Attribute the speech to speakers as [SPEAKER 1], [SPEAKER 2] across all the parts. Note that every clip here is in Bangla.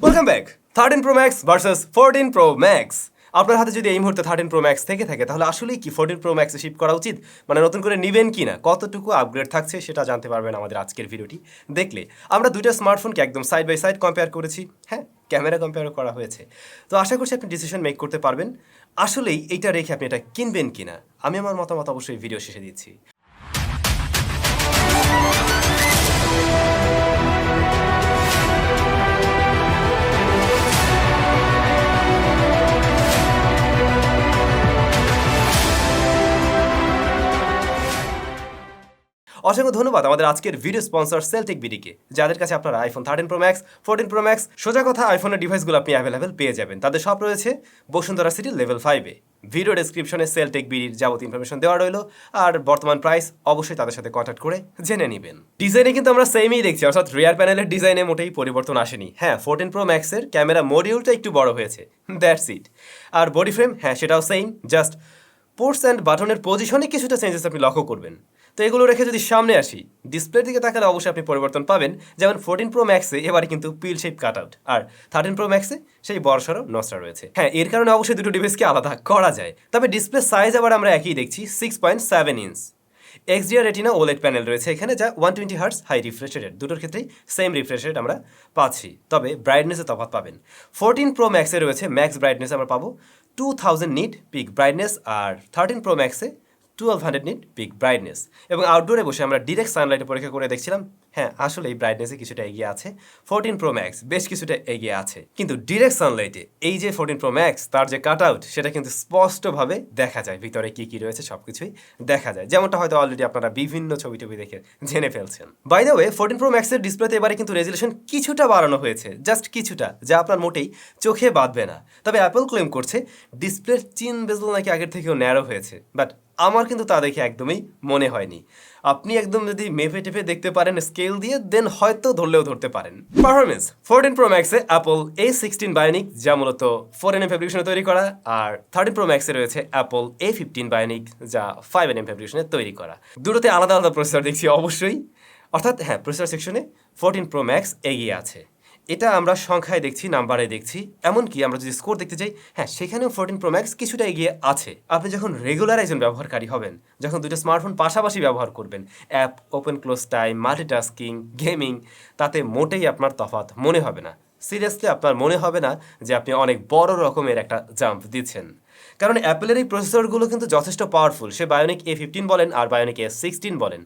[SPEAKER 1] Welcome back. 13 Pro Max versus 14 Pro Max। আপনার হাতে যদি এই মুহূর্তে 13 Pro Max থেকে থাকে তাহলে আসলেই কি 14 Pro Max এ শিফট করা উচিত, মানে নতুন করে নেবেন কি না, কতটুকু আপগ্রেড থাকছে সেটা জানতে পারবেন আমাদের আজকের ভিডিওটি দেখলে। আমরা দুইটা স্মার্টফোনকে একদম সাইড বাই সাইড কম্পেয়ার করেছি, হ্যাঁ ক্যামেরা কম্পেয়ার করা হয়েছে। তো আশা করছি আপনি ডিসিশন মেক করতে পারবেন আসলেই এইটা রেখে আপনি এটা কিনবেন কিনা। আমি আমার মতামত অবশ্যই ভিডিও শেষে দিচ্ছি। অসংখ্য ধন্যবাদ আমাদের আজকের ভিডিও স্পন্সর সেলটেক বিডিকে, যাদের কাছে আপনারা iPhone 13 Pro Max, 14 Pro Max, সোজা কথা আইফোনের ডিভাইসগুলো আপনি অ্যাভেলেবেল পেয়ে যাবেন। তাদের সব রয়েছে বসুন্ধরা সিটি লেভেল 5-এ। ভিডিও ডেসক্রিপশনে সেলটেক বিডির যাবতীয় ইনফরমেশন দেওয়া রইল, আর বর্তমান প্রাইস অবশ্যই তাদের সাথে কন্ট্যাক্ট করে জেনে নেবেন। ডিজাইনে কিন্তু আমরা সেমই দেখছি, অর্থাৎ রিয়ার প্যানেলের ডিজাইনে মোটেই পরিবর্তন আসেনি। হ্যাঁ 14 Pro Max এর ক্যামেরা মডিউলটা একটু বড় হয়েছে, দ্যাটস ইট। আর বডি ফ্রেম হ্যাঁ সেটাও সেম, জাস্ট পোর্টস অ্যান্ড বাটনের পজিশনে কিছুটা চেঞ্জেস আপনি লক্ষ্য করবেন। তো এগুলো রেখে যদি সামনে আসি, ডিসপ্লের দিকে তাকালে অবশ্যই আপনি পরিবর্তন পাবেন। যেমন 14 Pro Max-এ এবারে কিন্তু পিল শেপ কাট আউট, আর 13 Pro Max-এ সেই বড়সড় নস্টা রয়েছে। হ্যাঁ এর কারণে অবশ্যই দুটো ডিভাইসকে আলাদা করা যায়, তবে ডিসপ্লে সাইজ আবার আমরা একই দেখছি, 6.7 inch. XDR retina OLED panel রয়েছে এখানে, যা 120 হার্টজ হাই রিফ্রেশ রেট। দুটোর ক্ষেত্রেই সেম রিফ্রেশ রেট আমরা পাচ্ছি, তবে ব্রাইটনেসে তফাৎ পাবেন। 14 Pro Max-এ রয়েছে ম্যাক্স ব্রাইটনেস আমরা পাবো 2000 নিট পিক ব্রাইটনেস, আর 13 Pro Max-এ 1200 নিট পিক ব্রাইটনেস। এবং আউটডোরে বসে আমরা ডিরেক্ট সানলাইটে পরীক্ষা করে দেখছিলাম, হ্যাঁ আসলে এই ব্রাইটনেসে কিছুটা এগিয়ে আছে 14 Pro Max, বেশ কিছুটা এগিয়ে আছে। কিন্তু ডিরেক্ট সানলাইটে এই যে 14 Pro Max, তার যে কাট আউট সেটা কিন্তু স্পষ্টভাবে দেখা যায়, ভিতরে কি কি রয়েছে সব কিছুই দেখা যায়, যেমনটা হয়তো অলরেডি আপনারা বিভিন্ন ছবি টবি দেখে জেনে ফেলছেন। By the way 14 Pro Max এর ডিসপ্লেতে এবারে কিন্তু রেজুলেশন কিছুটা বাড়ানো হয়েছে, জাস্ট কিছুটা, যা আপনার মোটেই চোখে বাঁধবে না। তবে অ্যাপল ক্লেম করছে ডিসপ্লের চিন বেজল নাকি আগের থেকেও ন্যারো হয়েছে, বাট আমার কিন্তু তা দেখে একদমই মনে হয়নি। আপনি একদম যদি মেপে টেপে দেখতে পারেন স্কেল দিয়ে, দেন হয়তো ধরলেও ধরতে পারেন। পারফরমেন্স 14 Pro Max-এ অ্যাপল A16 বায়োনিক, যা মূলত 4nm ফ্যাব্রিকেশনে তৈরি করা, আর 13 Pro Max-এ রয়েছে অ্যাপল A15 বায়োনিক, যা 5nm ফ্যাব্রিকেশনে তৈরি করা। দুটোতে আলাদা আলাদা প্রসেসর দেখছি অবশ্যই, অর্থাৎ হ্যাঁ প্রসেসর সেকশনে 14 Pro Max এগিয়ে আছে। এটা আমরা সংখ্যায় দেখছি, নাম্বারে দেখছি, এমনকি আমরা যদি স্কোর দেখতে চাই, হ্যাঁ সেখানেও 14 Pro Max কিছুটা এগিয়ে আছে। আপনি যখন রেগুলার একজন ব্যবহারকারী হবেন, যখন দুটো স্মার্টফোন পাশাপাশি ব্যবহার করবেন, app open close time, multitasking, gaming, তাতে মোটেই আপনার তফাৎ মনে হবে না। সিরিয়াসলি আপনার মনে হবে না যে আপনি অনেক বড় রকমের একটা জাম্প দিচ্ছেন, কারণ অ্যাপেলের এই প্রসেসরগুলো কিন্তু যথেষ্ট পাওয়ারফুল। সে বায়োনিক A15 বলেন আর বায়োনিক A16 বলেন,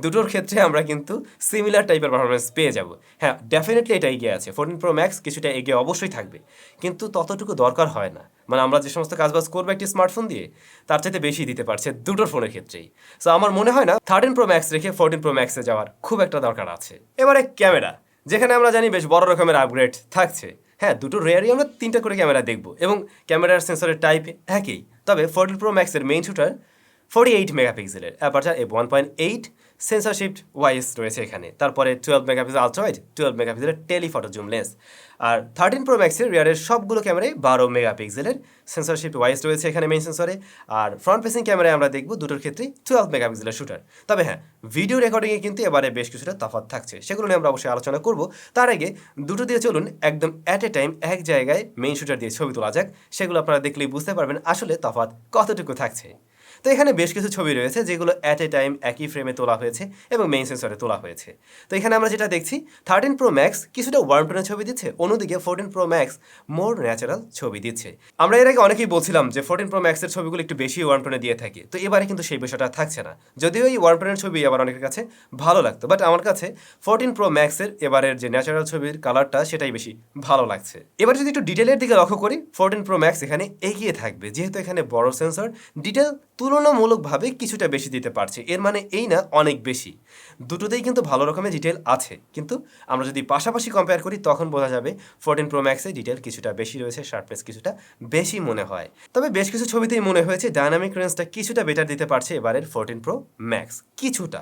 [SPEAKER 1] দুটোর ক্ষেত্রে আমরা কিন্তু সিমিলার টাইপের পারফরমেন্স পেয়ে যাব। হ্যাঁ ডেফিনেটলি এটা এগিয়ে আছে, 14 Pro Max কিছুটা এগিয়ে অবশ্যই থাকবে, কিন্তু ততটুকু দরকার হয় না। মানে আমরা যে সমস্ত কাজবাজ করবো একটি স্মার্টফোন দিয়ে, তার চাইতে বেশি দিতে পারছে দুটোর ফোনের ক্ষেত্রেই। সো আমার মনে হয় না 13 Pro Max রেখে 14 Pro Max-এ যাওয়ার খুব একটা দরকার আছে। এবারে ক্যামেরা, যেখানে আমরা জানি বেশ বড় রকমের আপগ্রেড থাকছে। হ্যাঁ দুটো রেয়ারই আমরা 3টা করে ক্যামেরা দেখব, এবং ক্যামেরার সেন্সরের টাইপ একই। তবে 14 Pro Max-এর মেইন শুটার 48 মেগাপিক্সেলের, aperture f1.8, sensor shift wise রয়েছে এখানে। তারপরে 12 মেগাপিক্সেল আলট্রা ওয়াইড, 12 মেগাপিক্সেলের টেলিফটো জুম লেন্স। আর 13 Pro Max-এর রিয়ারের সবগুলো ক্যামেরায় 12 মেগাপিক্সেলের সেন্সর শিফট ওয়াইস রয়েছে এখানে মেইন সেন্সরে। আর ফ্রন্ট ফেসিং ক্যামেরায় আমরা দেখব দুটোর ক্ষেত্রেই 12 মেগাপিক্সেলের শুটার। তবে হ্যাঁ ভিডিও রেকর্ডিংয়ে কিন্তু এবারে বেশ কিছুটা তফাৎ থাকছে, সেগুলো নিয়ে আমরা অবশ্যই আলোচনা করব। তার আগে দুটো দিয়ে চলুন একদম অ্যাট এ টাইম এক জায়গায় মেইন শুটার দিয়ে ছবি তোলা যাক, সেগুলো আপনারা দেখলেই বুঝতে পারবেন আসলে তফাৎ কতটুকু থাকছে। তো এখানে বেশ কিছু ছবি রয়েছে যেগুলো অ্যাট এ টাইম একই ফ্রেমে তোলা হয়েছে এবং মেইন সেন্সরে তোলা হয়েছে। তো এখানে আমরা যেটা দেখছি 13 Pro Max কিছুটা ওয়ার্ম টোনের ছবি দিচ্ছে, অন্যদিকে 14 Pro Max মোর ন্যাচারাল ছবি দিচ্ছে। আমরা এর আগে অনেকেই বলছিলাম যে 14 Pro Max এর ছবিগুলো একটু বেশি ওয়ার্ম টোনে দিয়ে থাকে, তো এবারে কিন্তু সেই বিষয়টা থাকছে না। যদিও এই ওয়ার্ম টোনের ছবি আবার অনেকের কাছে ভালো লাগতো, বাট আমার কাছে 14 Pro Max এর এবারের যে ন্যাচারাল ছবির কালারটা সেটাই বেশি ভালো লাগছে। এবার যদি একটু ডিটেলের দিকে লক্ষ্য করি, 14 Pro Max এখানে এগিয়ে থাকবে, যেহেতু এখানে বড় সেন্সর, ডিটেল তুলনামূলকভাবে কিছুটা বেশি দিতে পারছে। এর মানে এই না অনেক বেশি, দুটোতেই কিন্তু ভালো রকমের ডিটেল আছে, কিন্তু আমরা যদি পাশাপাশি কম্পেয়ার করি তখন বোঝা যাবে 14 Pro Max-এ ডিটেল কিছুটা বেশি রয়েছে, শার্পনেস কিছুটা বেশি মনে হয়। তবে বেশ কিছু ছবিতেই মনে হয়েছে ডায়নামিক রেঞ্জটা কিছুটা বেটার দিতে পারছে এবারের 14 Pro Max, কিছুটা।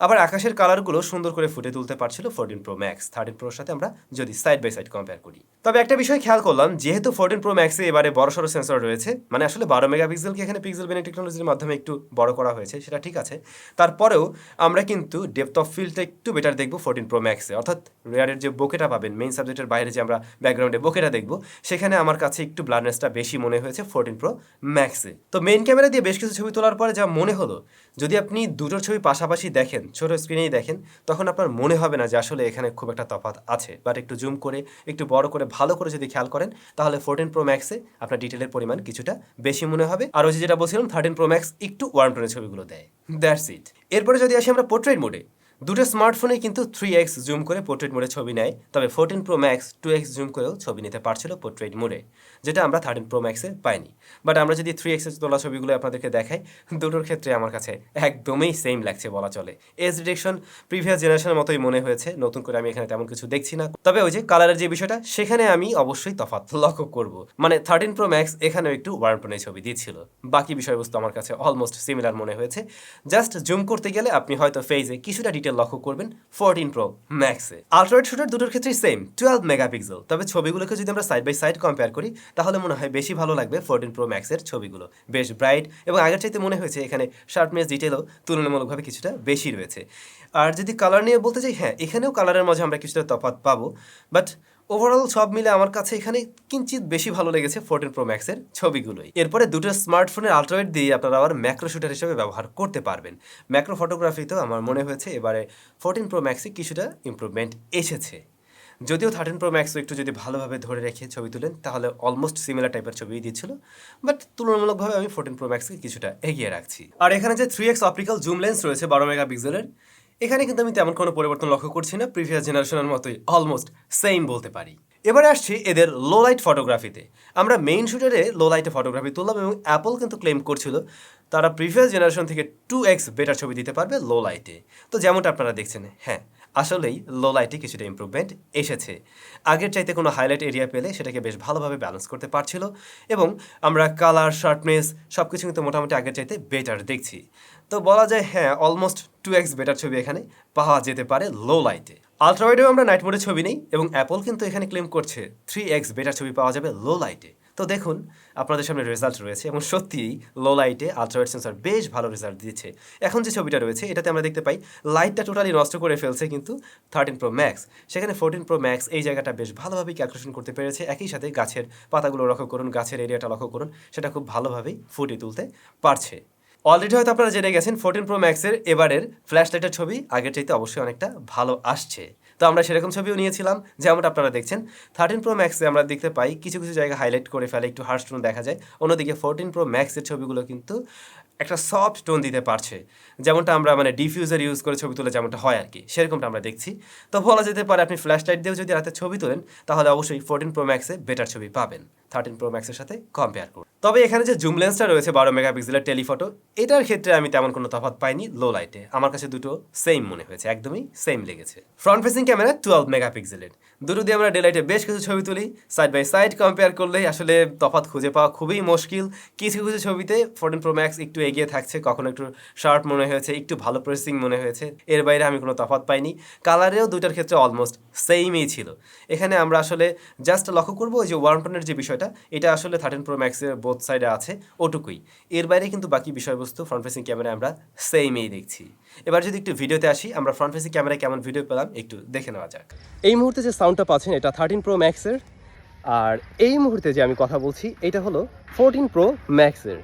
[SPEAKER 1] আবার আকাশের কালারগুলো সুন্দর করে ফুটে তুলতে পারছিল 14 প্রো ম্যাক্স 13 প্রোর সাথে আমরা যদি সাইড বাই সাইড কম্পেয়ার করি। তবে একটা বিষয় খেয়াল করলাম, যেহেতু 14 প্রো ম্যাক্সে এবারে বড়সড় সেন্সর রয়েছে, মানে আসলে 12 মেগাপিক্সেলকে এখানে পিক্সেল বেনিং টেকনোলজির মাধ্যমে একটু বড় করা হয়েছে, সেটা ঠিক আছে। তারপরেও আমরা কিন্তু ডেপথ অফ ফিল্ডটা একটু বেটার দেখবো 14 প্রো ম্যাক্সে, অর্থাৎ রেয়ারের যে বোকেটা পাবেন মেইন সাবজেক্টের বাইরে যে আমরা ব্যাকগ্রাউন্ডে বোকেটা দেখবো, সেখানে আমার কাছে একটু ব্লারনেসটা বেশি মনে হয়েছে 14 প্রো ম্যাক্সে। তো মেইন ক্যামেরা দিয়ে বেশ কিছু ছবি তোলার পরে যা মনে হলো, যদি আপনি দুটোর ছবি পাশাপাশি দেখেন, ছোট স্ক্রিনেই দেখেন, তখন আপনার মনে হবে না যে আসলে এখানে খুব একটা তফাৎ আছে। বাট একটু জুম করে একটু বড় করে ভালো করে যদি খেয়াল করেন, তাহলে 14 প্রো ম্যাক্সে আপনার ডিটেলের পরিমাণ কিছুটা বেশি মনে হবে। আর ওই যেটা বলছিলাম 13 প্রো ম্যাক্স একটু ওয়ার্ম টোনের ছবিগুলো দেয়। That's it. এরপরে যদি আসি আমরা পোর্ট্রেট মোডে, দুটো স্মার্টফোনে কিন্তু 3x জুম করে পোর্ট্রেট মোডে ছবি নেয়, তবে 14 প্রো ম্যাক্স 2x জুম করেও ছবি নিতে পারছিল পোর্ট্রেট মোডে, যেটা আমরা 13 প্রো ম্যাক্সে পাইনি। বাট আমরা যদি 3x এ তোলা ছবিগুলো আপনাদেরকে দেখাই, দুটোর ক্ষেত্রে আমার কাছে একদমই সেম লাগছে বলা চলে। এজ ডিটেকশন প্রিভিয়াস জেনারেশনের মতোই মনে হয়েছে, নতুন করে আমি এখানে তেমন কিছু দেখছি না। তবে ওই যে কালারের যে বিষয়টা, সেখানে আমি অবশ্যই তফাৎ লক্ষ্য করব। মানে 13 প্রো ম্যাক্স এখানেও একটু ওয়ার্ম টোনে ছবি দিচ্ছিল, বাকি বিষয়বস্তু আমার কাছে অলমোস্ট সিমিলার মনে হয়েছে। জাস্ট জুম করতে গেলে আপনি হয়তো ফেজে কিছুটা ডিটেল লক্ষ্য করবেন 14 প্রো ম্যাক্সে। আল্ট্রাওয়াইড শুটার দুটোর ক্ষেত্রেই সেম 12 মেগাপিক্সেল, তবে ছবিগুলোকে যদি আমরা সাইড বাই সাইড কম্পেয়ার করি, তাহলে মনে হয় বেশি ভালো লাগবে 14 প্রো ম্যাক্সের ছবিগুলো। বেশ ব্রাইট এবং আগের চাইতে মনে হয়েছে এখানে শার্পনেস ডিটেলও তুলনামূলকভাবে কিছুটা বেশি রয়েছে। আর যদি কালার নিয়ে বলতে চাই, হ্যাঁ এখানেও কালারের মাঝে আমরা কিছুটা তফাৎ পাবো, বাট ওভারঅল সব মিলে আমার কাছে এখানে কিঞ্চিত বেশি ভালো লেগেছে 14 প্রো ম্যাক্সের ছবিগুলোই। এরপরে দুটো স্মার্টফোনের আল্ট্রাওয়াইড দিয়ে আপনারা আবার ম্যাক্রো শুটার হিসেবে ব্যবহার করতে পারবেন। ম্যাক্রো ফটোগ্রাফিতেও আমার মনে হয়েছে এবারে 14 প্রো ম্যাক্সে কিছুটা ইমপ্রুভমেন্ট এসেছে। যদিও 13 প্রো ম্যাক্সও একটু যদি ভালোভাবে ধরে রেখে ছবি তুলেন, তাহলে অলমোস্ট সিমিলার টাইপের ছবি দিচ্ছিল, বাট তুলনামূলকভাবে আমি 14 প্রো ম্যাক্সকে কিছুটা এগিয়ে রাখছি। আর এখানে যে 3x অপটিক্যাল জুম লেন্স রয়েছে 12 মেগাপিক্সেলের, এখানে কিন্তু আমি তেমন কোনো পরিবর্তন লক্ষ্য করছি না, প্রিভিয়াস জেনারেশনের মতোই অলমোস্ট সেম বলতে পারি। এবারে আসছি এদের লো লাইট ফটোগ্রাফিতে। আমরা মেইন শুটারে লো লাইটে ফটোগ্রাফি তুললাম এবং অ্যাপল কিন্তু ক্লেম করছিল তারা প্রিভিয়াস জেনারেশন থেকে 2x বেটার ছবি দিতে পারবে লো লাইটে। তো যেমনটা আপনারা দেখছেন, হ্যাঁ আসলেই লো লাইটে কিছুটা ইমপ্রুভমেন্ট এসেছে। আগের চাইতে কোনো হাইলাইট এরিয়া পেলে সেটাকে বেশ ভালোভাবে ব্যালেন্স করতে পারছিল, এবং আমরা কালার শার্পনেস সব কিছু কিন্তু মোটামুটি আগের চাইতে বেটার দেখছি। তো বলা যায় হ্যাঁ অলমোস্ট 2x বেটার ছবি এখানে পাওয়া যেতে পারে লো লাইটে। আলট্রাওয়াইডেও আমরা নাইট মোডে ছবি নেই, এবং অ্যাপল কিন্তু এখানে ক্লেম করছে 3x বেটার ছবি পাওয়া যাবে লো লাইটে। তো দেখুন আপনাদের সামনে রেজাল্ট রয়েছে, এবং সত্যিই লো লাইটে আলট্রাওয়াইড সেন্সর বেশ ভালো রেজাল্ট দিচ্ছে। এখন যে ছবিটা রয়েছে এটাতে আমরা দেখতে পাই লাইটটা টোটালি নষ্ট করে ফেলছে কিন্তু 13 প্রো ম্যাক্স, সেখানে 14 প্রো ম্যাক্স এই জায়গাটা বেশ ভালোভাবেই ক্যালকুলেশন করতে পেরেছে। একই সাথে গাছের পাতাগুলো লক্ষ্য করুন, গাছের এরিয়াটা লক্ষ্য করুন, সেটা খুব ভালোভাবেই ফুটিয়ে তুলতে পারছে। অলরেডি হয়তো আপনারা জেনে গেছেন 14 প্রো ম্যাক্সের এবারের ফ্ল্যাশ লাইটের ছবি আগের চাইতে অবশ্যই অনেকটা ভালো আসছে। তো আমরা সেরকম ছবিও নিয়েছিলাম, যেমনটা আপনারা দেখছেন 13 প্রো ম্যাক্সে আমরা দেখতে পাই কিছু কিছু জায়গা হাইলাইট করে ফেলে, একটু হার্শ টোন দেখা যায়। অন্যদিকে 14 প্রো ম্যাক্সের ছবিগুলো কিন্তু একটা সফট টোন দিতে পারছে, যেমনটা আমরা মানে ডিফিউজার ইউজ করে ছবি তুলে যেমনটা হয় আর কি, সেরকমটা আমরা দেখছি। তো বলা যেতে পারে আপনি ফ্ল্যাশ লাইট দিয়েও যদি রাতে ছবি তোলেন, তাহলে অবশ্যই 14 প্রো ম্যাক্সে বেটার ছবি পাবেন 13 প্রো ম্যাক্সের সাথে কম্পেয়ার করুন। তবে এখানে যে জুম লেন্সটা রয়েছে 12 মেগাপিক্সেলের টেলিফটো, এটার ক্ষেত্রে আমি তেমন কোনো তফাৎ পাইনি লো লাইটে। আমার কাছে দুটো সেম মনে হয়েছে, একদমই সেম লেগেছে। ফ্রন্ট ফেসিং ক্যামেরা 12 মেগাপিক্সেলের, দুটো দিয়ে আমরা ডে লাইটে বেশ কিছু ছবি তুলি, সাইড বাই সাইড কম্পেয়ার করলেই আসলে তফাৎ খুঁজে পাওয়া খুবই মুশকিল। কিছু কিছু ছবিতে 14 প্রো ম্যাক্স একটু এগিয়ে থাকছে, কখনো একটু শার্প মনে হয়েছে, একটু ভালো প্রসেসিং মনে হয়েছে, এর বাইরে আমি কোনো তফাৎ পাইনি। কালারেও দুইটার ক্ষেত্রে অলমোস্ট সেমই ছিল। এখানে আমরা আসলে জাস্ট লক্ষ্য করবো যে ওয়ার্ম টোনের যে বিষয়টা, এটা আসলে 13 প্রো ম্যাক্সের বোথ সাইডে আছে, ওটুকুই। এর বাইরে কিন্তু বাকি বিষয়বস্তু ফ্রন্ট ফেসিং ক্যামেরায় আমরা সেমই দেখছি। এবার যদি একটু ভিডিওতে আসি, আমরা ফ্রন্ট ফেসিং ক্যামেরায় কেমন ভিডিও পেলাম একটু দেখে নেওয়া যাক। এই মুহূর্তে যে সাউন্ডটা পাচ্ছেন এটা 13 প্রো ম্যাক্সের, আর এই মুহূর্তে যে আমি কথা বলছি এটা হলো 14 প্রো ম্যাক্সের।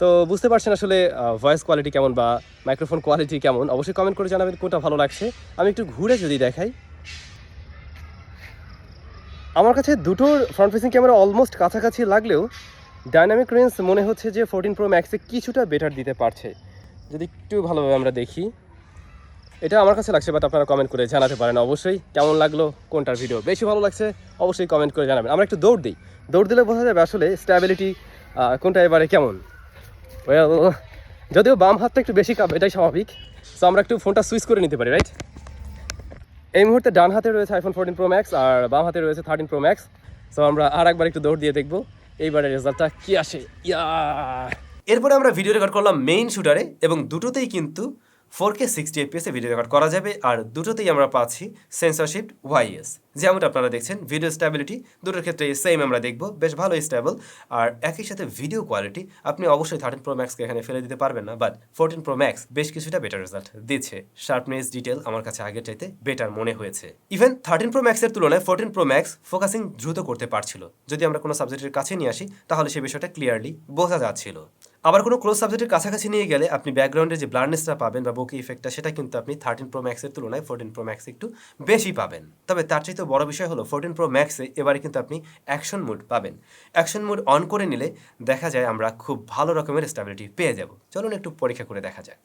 [SPEAKER 1] তো বুঝতে পারছেন আসলে ভয়েস কোয়ালিটি কেমন বা মাইক্রোফোন কোয়ালিটি কেমন, অবশ্যই কমেন্ট করে জানাবেন কোনটা ভালো লাগছে। আমি একটু ঘুরে যদি দেখাই, আমার কাছে দুটোর ফ্রন্ট ফেসিং ক্যামেরা অলমোস্ট কাছাকাছি লাগলেও ডাইনামিক রেঞ্জ মনে হচ্ছে যে 14 প্রো ম্যাক্সে কিছুটা বেটার দিতে পারছে। যদি একটু ভালোভাবে আমরা দেখি, এটা আমার কাছে লাগছে, বাট আপনারা কমেন্ট করে জানাতে পারেন অবশ্যই কেমন লাগলো, কোনটার ভিডিও বেশি ভালো লাগছে অবশ্যই কমেন্ট করে জানাবেন। আমরা একটু দৌড় দিই, দৌড় দিলে বোঝা যাবে আসলে স্ট্যাবিলিটি কোনটা এবারে কেমন। যদিও বাম হাতটা একটু বেশি কাঁপে, এটাই স্বাভাবিক। সো আমরা একটু ফোনটা সুইচ করে নিতে পারি, রাইট? এই মুহূর্তে ডান হাতে রয়েছে আইফোন 14 প্রো ম্যাক্স আর বাম হাতে রয়েছে 13 প্রো ম্যাক্স। সো আমরা আর একবার একটু দৌড় দিয়ে দেখবো এইবারের রেজাল্টটা কি আসে। এরপরে আমরা ভিডিও রেকর্ড করলাম মেইন শুটারে, এবং দুটোতেই কিন্তু 4K 60 FPS ভিডিও রেকর্ড করা যাবে, আর দুটোতেই আমরা পাচ্ছি সেন্সর শিফট ওয়াইএস। যেমনটা আপনারা দেখছেন, ভিডিও স্ট্যাবিলিটি দুটোর ক্ষেত্রে সেম আমরা দেখব, বেশ ভালো স্টেবল। আর একই সাথে ভিডিও কোয়ালিটি আপনি অবশ্যই 13 Pro Max কে এখানে ফেলে দিতে পারবেন না, বাট 14 Pro Max বেশ কিছুটা বেটার রেজাল্ট দিচ্ছে। শার্পনেস, ডিটেল আমার কাছে আগের চাইতে বেটার মনে হয়েছে। ইভেন 13 Pro Max এর তুলনায় 14 Pro Max ফোকাসিং দ্রুত করতে পারছিল। যদি আমরা কোনো সাবজেক্টের কাছে নিয়ে আসি তাহলে সেই বিষয়টা ক্লিয়ারলি বোঝা যাচ্ছিল। আবার কোনো ক্লোজ সাবজেক্টের কাছাকাছি নিয়ে গেলে আপনি ব্যাকগ্রাউন্ডে যে ব্লারনেসটা পাবেন বা বোকি ইফেক্টটা, সেটা কিন্তু আপনি 13 Pro Max এর তুলনায় 14 Pro Max একটু বেশি পাবেন। তবে তার চাইতে বড় বিষয় হলো 14 Pro Max এ এবারে কিন্তু আপনি অ্যাকশন মোড পাবেন। অ্যাকশন মোড অন করে নিলে দেখা যায় আমরা খুব ভালো রকমের স্টেবিলিটি পেয়ে যাব। চলুন একটু পরীক্ষা করে দেখা যাক।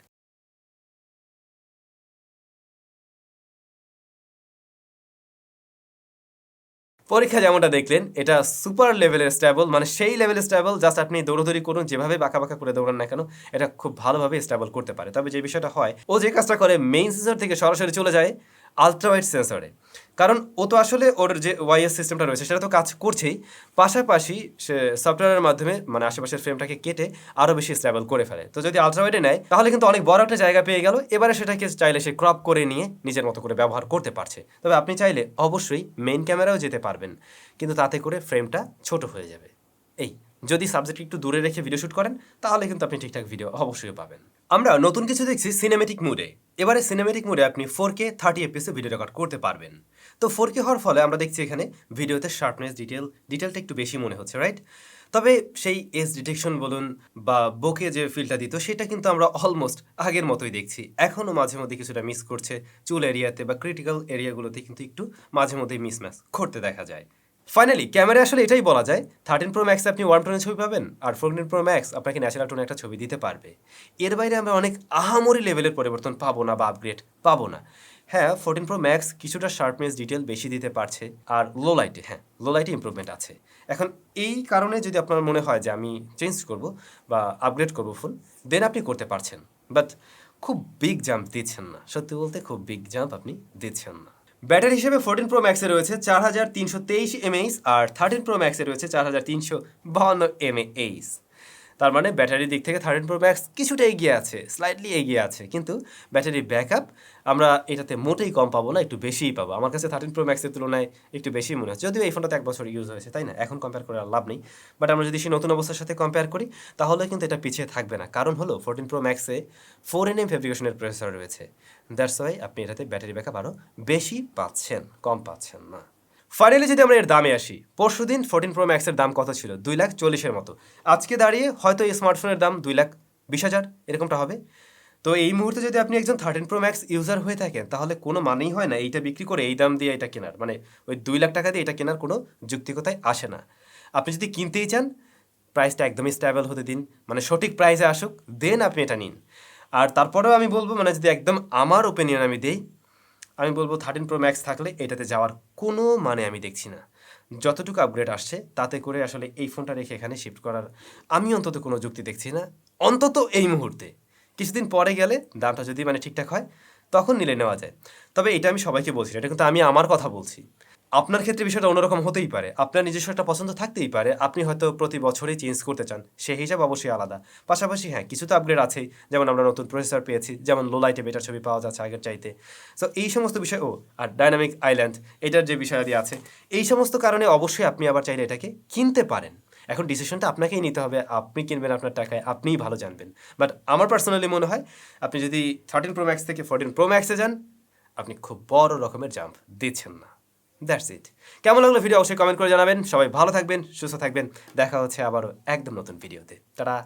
[SPEAKER 1] পরীক্ষা যেমনটা দেখলেন, এটা সুপার লেভেলের স্টেবল, মানে সেই লেভেলের স্টেবল জাস্ট আপনি দৌড়াদৌড়ি করুন, যেভাবে বাঁকা বাঁকা করে দৌড়ান না কেন, এটা খুব ভালোভাবে স্টেবল করতে পারে। তবে যে বিষয়টা হয়, ও যে কাজটা করে মেইন সেন্সর থেকে সরাসরি চলে যায় আলট্রা ওয়াইড সেন্সরে। কারণ ও তো আসলে ওর যে ওয়াইএস সিস্টেমটা রয়েছে সেটা তো কাজ করছেই, পাশাপাশি সে সফটওয়্যারের মাধ্যমে মানে আশেপাশের ফ্রেমটাকে কেটে আরও বেশি স্টেবল করে ফেলে। তো যদি আলট্রা ওয়াইডে নেয় তাহলে কিন্তু অনেক বড় একটা জায়গা পেয়ে গেল। এবারে সেটাকে চাইলে সে ক্রপ করে নিয়ে নিজের মতো করে ব্যবহার করতে পারছে। তবে আপনি চাইলে অবশ্যই মেইন ক্যামেরাও যেতে পারবেন, কিন্তু তাতে করে ফ্রেমটা ছোট হয়ে যাবে। এই যদি সাবজেক্ট একটু দূরে রেখে ভিডিও শুট করেন তাহলে কিন্তু আপনি ঠিকঠাক ভিডিও অবশ্যই পাবেন। আমরা নতুন কিছু দেখছি সিনেমেটিক মুডে। এবারে সিনেমেটিক মুডে আপনি 4K 30 FPS ভিডিও রেকর্ড করতে পারবেন। তো 4K হওয়ার ফলে আমরা দেখছি এখানে ভিডিওতে শার্পনেস, ডিটেলটা একটু বেশি মনে হচ্ছে, রাইট? তবে সেই এজ ডিটেকশন বলুন বা বোকে যে ফিলটা দিত সেটা কিন্তু আমরা অলমোস্ট আগের মতোই দেখছি। এখনও মাঝে মধ্যে কিছুটা মিস করছে, চুল এরিয়াতে বা ক্রিটিক্যাল এরিয়াগুলোতে কিন্তু একটু মাঝে মধ্যেই মিসম্যাচ করতে দেখা যায়। ফাইনালি ক্যামেরা আসলে এটাই বলা যায়, 13 Pro Max আপনি ওয়ার্ম টোনের ছবি পাবেন, আর 14 Pro Max আপনাকে ন্যাচারাল টোনে একটা ছবি দিতে পারবে। এর বাইরে আমরা অনেক আহামরি লেভেলের পরিবর্তন পাবো না বা আপগ্রেড পাবো না। হ্যাঁ, 14 Pro Max কিছুটা শার্পনেস, ডিটেল বেশি দিতে পারছে, আর লো লাইটে ইমপ্রুভমেন্ট আছে। এখন এই কারণে যদি আপনার মনে হয় যে আমি চেঞ্জ করব বা আপগ্রেড করব ফুল, দেন আপনি করতে পারছেন। বাট খুব বিগ জাম্প দিচ্ছেন না, সত্যি বলতে খুব বিগ জাম্প আপনি দিচ্ছেন না। ব্যাটারি হিসেবে 14 Pro Max এ রয়েছে 4323 mAh, আর 13 Pro Max এ রয়েছে 4352 mAh। তার মানে ব্যাটারির দিক থেকে 13 Pro Max কিছুটা এগিয়ে আছে, স্লাইটলি এগিয়ে আছে, কিন্তু ব্যাটারি ব্যাকআপ আমরা এটাতে মোটেই কম পাবো না, একটু বেশিই পাবো। আমার কাছে 13 Pro Max এর তুলনায় একটু বেশি মনে হচ্ছে, যদিও এই ফোনটাতে 1 বছর ইউজ হয়েছে, তাই না? এখন কম্পেয়ার করে আর লাভ নেই। বাট আমরা যদি সেই নতুন অবস্থার সাথে কম্পেয়ার করি তাহলে কিন্তু এটা পিছিয়ে থাকবে না। কারণ হলো 14 Pro Max এ 4nm ফেব্রিকেশনের প্রসেসর রয়েছে। দ্যাটস ওয়াই আপনি এটাতে ব্যাটারি ব্যাকআপ আরও বেশি পাচ্ছেন, কম পাচ্ছেন না। ফাইনালি যদি আমরা এর দামে আসি, পরশুদিন 14 Pro Max এর দাম কত ছিল? 2,40,000 মতো। আজকে দাঁড়িয়ে হয়তো এই স্মার্টফোনের দাম 2,20,000 এরকমটা হবে। তো এই মুহূর্তে যদি আপনি একজন 13 Pro Max ইউজার হয়ে থাকেন তাহলে কোনো মানেই হয় না এইটা বিক্রি করে এই দাম দিয়ে এটা কেনার, মানে ওই 2,00,000 টাকা দিয়ে এটা কেনার কোনো যুক্তিকতায় আসে না। আপনি যদি কিনতেই চান প্রাইসটা একদমই স্ট্যাবল হতে দিন, মানে সঠিক প্রাইসে আসুক, দেন আপনি এটা নিন। আর তারপরেও আমি বলবো, মানে যদি একদম আমার ওপিনিয়ন আমি দেই, আমি বলবো 13 Pro Max থাকলে এটাতে যাওয়ার কোনো মানে আমি দেখছি না। যতটুকু আপগ্রেড আসছে তাতে করে আসলে এই ফোনটা রেখে এখানে শিফট করার আমি অন্তত কোনো যুক্তি দেখছি না, অন্তত এই মুহূর্তে। কিছুদিন পরে গেলে দামটা যদি মানে ঠিকঠাক হয় তখন নিলে নেওয়া যায়। তবে এটা আমি সবাইকে বলছি, এটা কিন্তু আমি আমার কথা বলছি। আপনার ক্ষেত্রে বিষয়টা অন্যরকম হতেই পারে, আপনার নিজস্ব একটা পছন্দ থাকতেই পারে, আপনি হয়তো প্রতি বছরই চেঞ্জ করতে চান, সেই হিসাব অবশ্যই আলাদা। পাশাপাশি হ্যাঁ, কিছু তো আপগ্রেড আছেই, যেমন আমরা নতুন প্রসেসর পেয়েছি, যেমন লো লাইটে বেটার ছবি পাওয়া যাচ্ছে আগের চাইতে। সো এই সমস্ত বিষয়, আর ডাইনামিক আইল্যান্ড এটার যে বিষয়াদি আছে, এই সমস্ত কারণে অবশ্যই আপনি আবার চাইলে এটাকে কিনতে পারেন। এখন ডিসিশনটা আপনাকেই নিতে হবে, আপনি কিনবেন আপনার টাকায়, আপনিই ভালো জানবেন। বাট আমার পার্সোনালি মনে হয় আপনি যদি 13 Pro Max থেকে 14 Pro Max-এ যান, আপনি খুব বড় রকমের জাম্প দিচ্ছেন না। That's it. কেমন লাগলো ভিডিও অবশ্যই কমেন্ট করে জানাবেন। সবাই ভালো থাকবেন, সুস্থ থাকবেন। দেখা হচ্ছে আবারও একদম নতুন ভিডিওতে। টাটা।